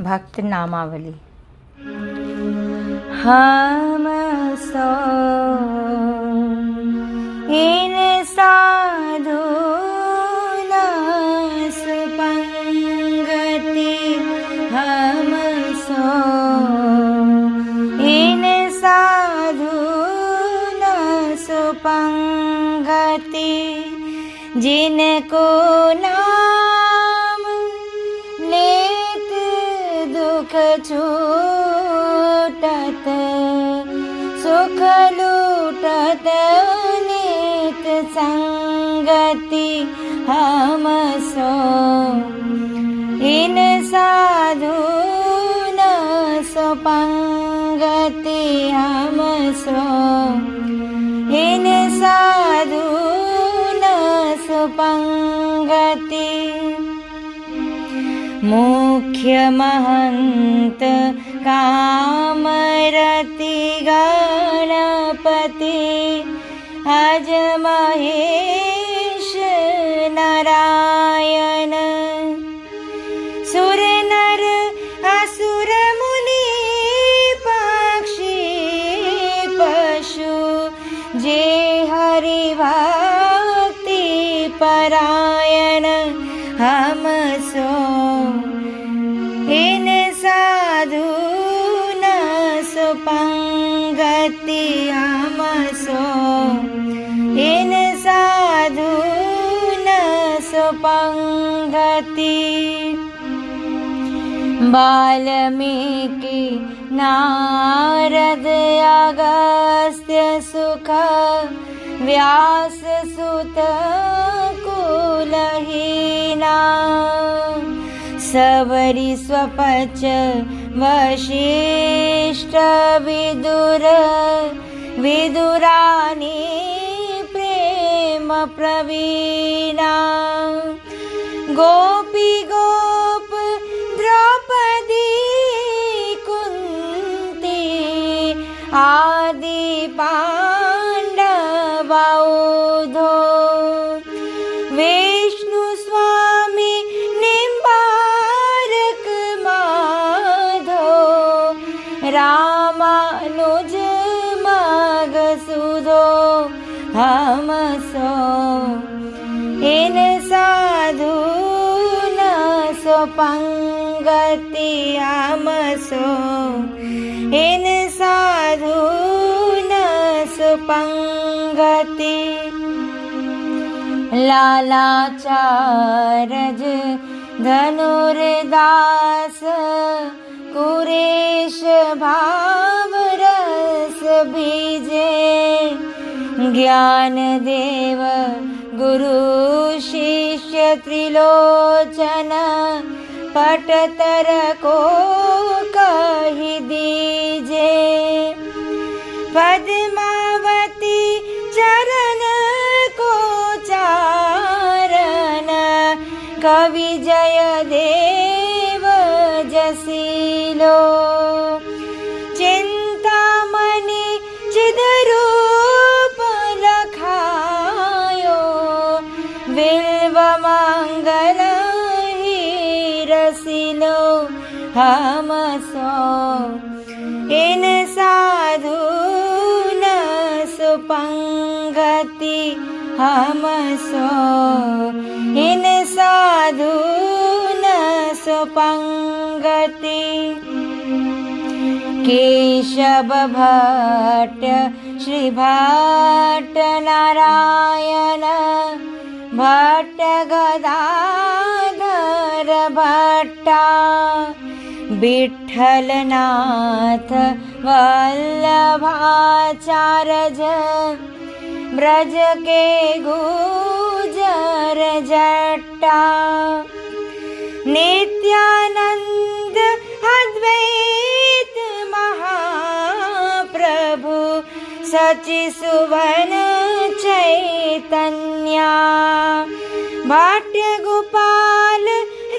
भक्त नामावली। हम सो इन साधु सुपंगति, हम सो इन साधु सुपंगति, जिनको नाम लेत दुख छूटत, सुख लूटत नित संगति, हम सो इन साधु सुपंगति, हम सो इन साधु सुपंगति। मुख्य महंत कामरति गणपति, अज महेश नारायण, सुर नर असुर मुनि पक्षी पशु, जे हरि भक्ति परायण, हम सो इन साधु सुपंगति, हम सो इन साधु सुपंगति। वाल्मीकि नारद अगस्त्य सुख, व्यास सुत कुलहीना, सबरी स्वपच वशिष्ठ विदुर, विदुरानी प्रेम प्रवीणा, गोपी गोप द्रौपदी कुंती, आदि पांडवौधो, विष्णु स्वामी निम्बारक माधो, रामानुज मगसुधो, हम सो इन साधु सुपंगति, हम सो इन साधु सुपंगति। लालाचारज धनुर्दास, कुरेश भाव रस बीजे, ज्ञान देव गुरु शिष्य त्रिलोचन, पटतर को कहि दीजे, पद्मावती चरण को चारण, कवि जय देव जसीलो, चिंतामणि चिद्रूप लखायो, बिल्व मंगल ही रसिलो, हम सो इन साधु सुपंगति, हम सो इन साधु सुपंगति। केशव भट्ट श्री भट्ट नारायण भट्ट, गदाधर भट्टा, विठ्ठलनाथ वल्लभाचार्य, ब्रज के गुजर जट्टा, नित्यानंद अद्वैत महाप्रभु, सचि सुवन चैतन्या, भाट्य गोपाल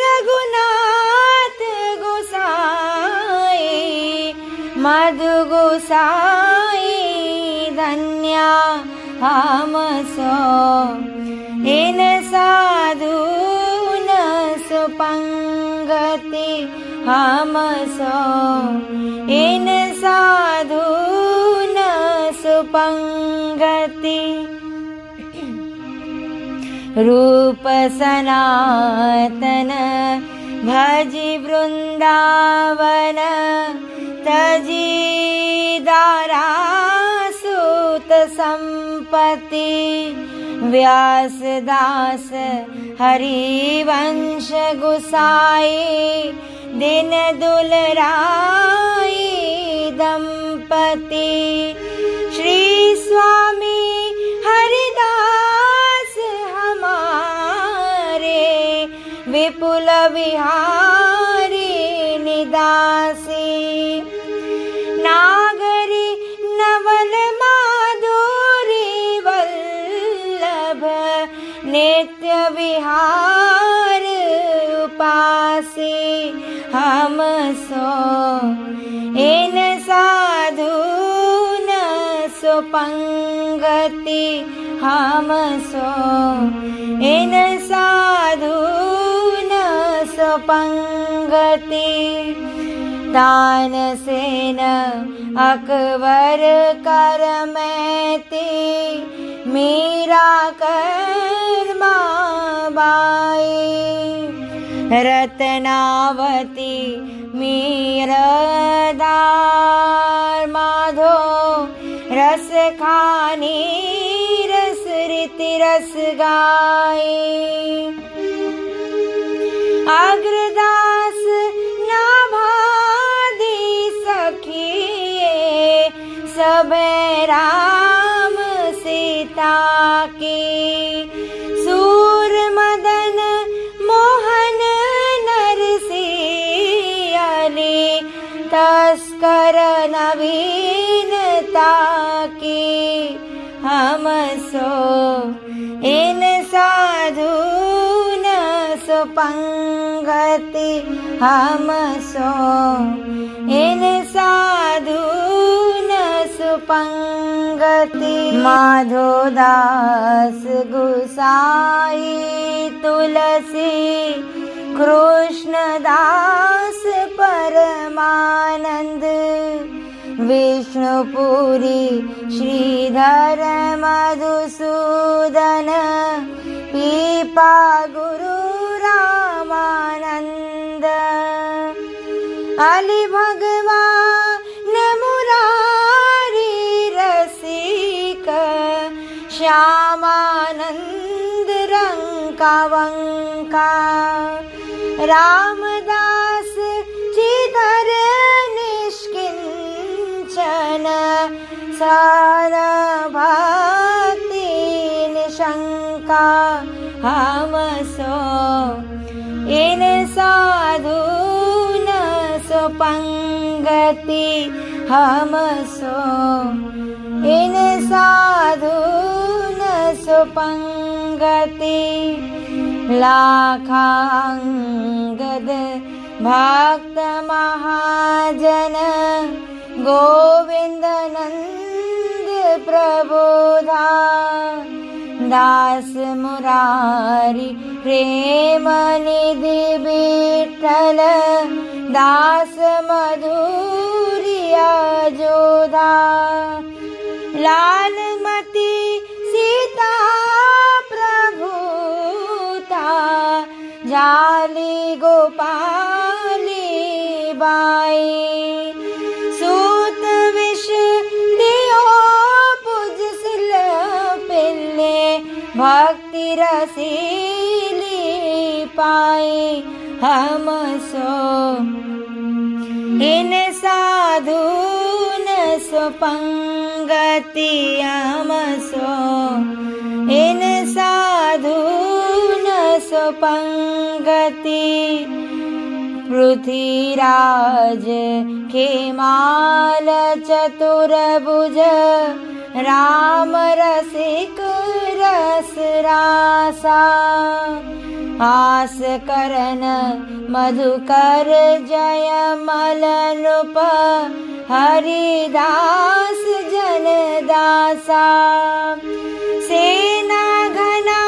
रघुनाथ गोसाई, मधु गोसाई धन्या, हम सो इन साधु सुपंगति, हम सो इन साधु न सुपंगति रूप सनातन भजि वृंदावन तजी दारा सूत संपत्ति व्यास दास हरिवंश गुसाई दिन दुलराई दंपति श्री स्वामी हरिदास हमारे विपुल विहारी निदासी नागरी नवल माधुरी वल्लभ नित्य विहार उपासी हम सो इन साधु न सुपंगति हम सो इन साधु न सुपंगति दान सेन अकबर कर मैती मीरा कर्मा बाई रत्नावती मीरदार माधो रस खानी रस रीति रस गाए अग्रदास नाभादी सखिए सब राम सीता की सूर मदन मोहन नरसिंह तस्कर नवीनता की हम सो इन साधु न सुपंगति हम सो इन साधु न सुपंगति माधोदास गुसाई तुलसी कृष्णदास परमानंद विष्णुपुरी श्रीधर मधुसूदन पीपा गुरु रामानंद अली भगवान मुरारी रसिक श्यामानंद रंका वंका रामदास चिधर निष्किंचन सार भक्ति निशंका हम सो इन साधु न सुपंगति हम सो इन साधु न सुपंगति लाखांगद भक्त महाजन गोविंद नंद प्रबोधा दास मुरारी प्रेम निधि विठ्ठल दास मधुरिया जोधा लालमती सीता प्रभुता जाली गोपाली बाई सूत विष दियो पुज सिल पिल्ले भक्ति रसीली पाई हम सो इन साधु न सुपंगति हम सो इन साधु न सुपंगति पृथ्वीराज खेमाल चतुर्भुज राम रसिक रस रासा आस करन मधुकर जय मल नृप हरिदास जनदासा सेना घना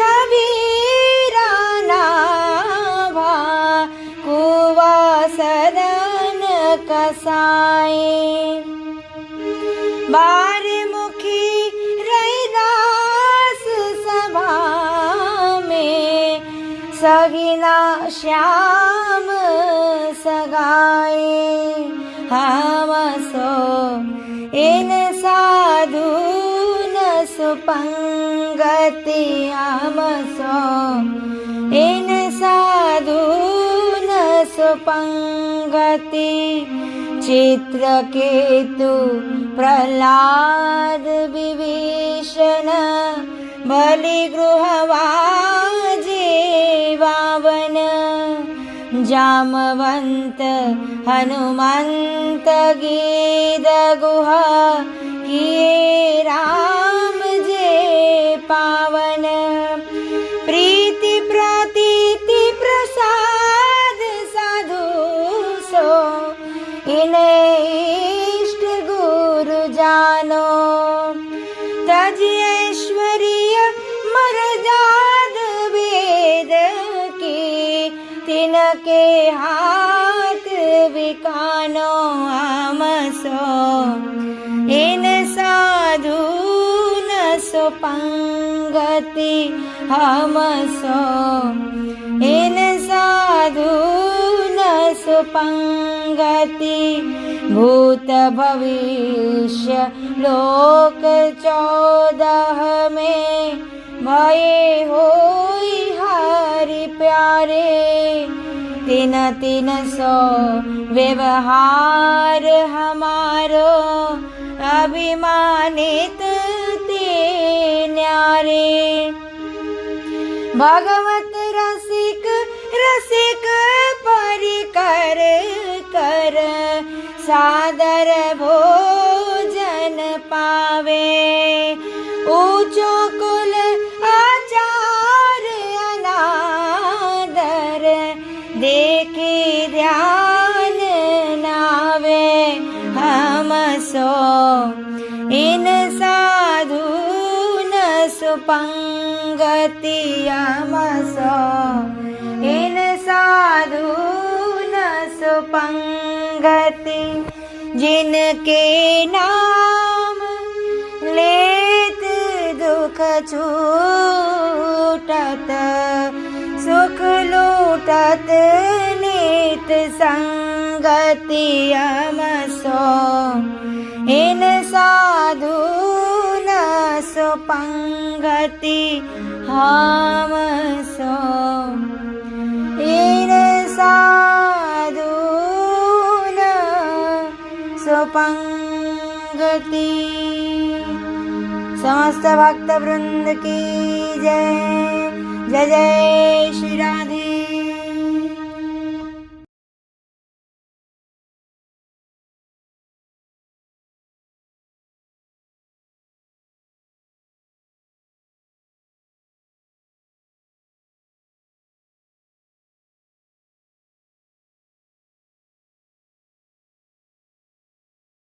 कबीरा नाभा कुवास बसाए। बारमुखी रैदास सभा में, सगिना श्याम सगाए। हम सो इन साधु न सुपंगति, हम सो इन साधु न सुपंगति। चित्रकेतु प्रह्लाद विभीषण, बलिगृहवाजे वावन। जामवंत हनुमंत गीत गुह, किए राम जे पावन। प्रीति प्रतीति प्रसाद साधु सो, इन्हें इष्ट गुरु जानो। तज ऐश्वर्य मर्याद वेद की, तिनके हाथ विकानो। हम सो इन साधु न सुपंगति, हम सो इन साधु न सुपंगति। भूत भविष्य लोक 14 में, भये होई हरि प्यारे। तिन तिन सो व्यवहार हमारो, अभिमानित ते न्यारे। भगवत रसिक रसिक परिकर कर, सादर भोजन पावे। ऊंचो कुल आचार अनादर, देखी ध्यान नावे। हम सो इन साधु न सुपंगति, हम सो इन साधु न सुपंगति। जिनके नाम लेत दुख छूटत, सुख लूटत नित संगति। हम सो इन साधु न सुपंगति, हम सो इन साधु न सुपंगति। समस्त भक्त वृंद की जय। जय जय श्री राधे।